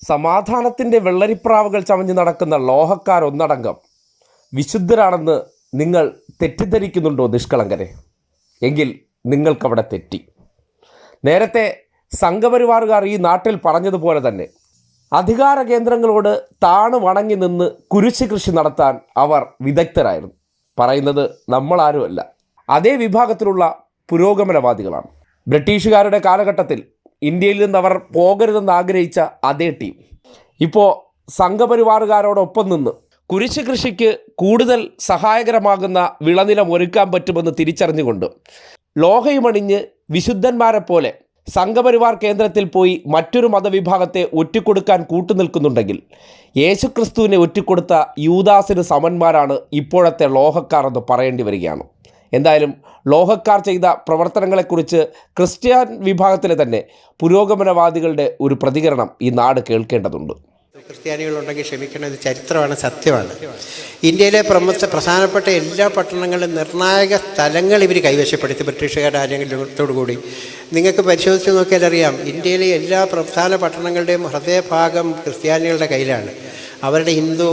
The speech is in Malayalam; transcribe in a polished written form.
സമാധാനത്തിൻ്റെ വെള്ളരിപ്രാവുകൾ ചമഞ്ഞ് നടക്കുന്ന ലോഹക്കാർ ഒന്നടങ്കം വിശുദ്ധരാണെന്ന് നിങ്ങൾ തെറ്റിദ്ധരിക്കുന്നുണ്ടോ നിഷ്കളങ്കരെ? എങ്കിൽ നിങ്ങൾക്കവിടെ തെറ്റി. നേരത്തെ സംഘപരിവാറുകാർ ഈ നാട്ടിൽ പറഞ്ഞതുപോലെ തന്നെ അധികാര കേന്ദ്രങ്ങളോട് താണു വണങ്ങി നിന്ന് കുരിശ് കൃഷി നടത്താൻ അവർ വിദഗ്ധരായിരുന്നു. പറയുന്നത് നമ്മളാരുമല്ല, അതേ വിഭാഗത്തിലുള്ള പുരോഗമനവാദികളാണ്. ബ്രിട്ടീഷുകാരുടെ കാലഘട്ടത്തിൽ ഇന്ത്യയിൽ നിന്ന് അവർ പോകരുതെന്ന് ആഗ്രഹിച്ച അതേ ടീം ഇപ്പോൾ സംഘപരിവാറുകാരോടൊപ്പം നിന്ന് കുരിശ് കൃഷിക്ക് കൂടുതൽ സഹായകരമാകുന്ന വിളനിലം ഒരുക്കാൻ പറ്റുമെന്ന് തിരിച്ചറിഞ്ഞുകൊണ്ട് ലോഹയുമണിഞ്ഞ് വിശുദ്ധന്മാരെ പോലെ സംഘപരിവാർ കേന്ദ്രത്തിൽ പോയി മറ്റൊരു മതവിഭാഗത്തെ ഒറ്റിക്കൊടുക്കാൻ കൂട്ടുനിൽക്കുന്നുണ്ടെങ്കിൽ യേശുക്രിസ്തുവിനെ ഒറ്റിക്കൊടുത്ത യൂദാസിന് സമന്മാരാണ് ഇപ്പോഴത്തെ ലോഹക്കാർ എന്ന് പറയേണ്ടി വരികയാണ്. എന്തായാലും ലോഹക്കാർ ചെയ്ത പ്രവർത്തനങ്ങളെക്കുറിച്ച് ക്രിസ്ത്യൻ വിഭാഗത്തിലെ തന്നെ പുരോഗമനവാദികളുടെ ഒരു പ്രതികരണം ഈ നാട് കേൾക്കേണ്ടതുണ്ട്. ക്രിസ്ത്യാനികളുണ്ടെങ്കിൽ ക്ഷമിക്കണം, ഇത് ചരിത്രമാണ്, സത്യമാണ്. ഇന്ത്യയിലെ പ്രധാനപ്പെട്ട എല്ലാ പട്ടണങ്ങളിലും നിർണായക സ്ഥലങ്ങൾ ഇവർ കൈവശപ്പെടുത്തി ബ്രിട്ടീഷുകാരുടെ ആരെങ്കിലോടുകൂടി. നിങ്ങൾക്ക് പരിശോധിച്ച് നോക്കിയാൽ അറിയാം, ഇന്ത്യയിലെ എല്ലാ പ്രധാന പട്ടണങ്ങളുടെയും ഹൃദയഭാഗം ക്രിസ്ത്യാനികളുടെ കയ്യിലാണ്. അവരുടെ ഹിന്ദു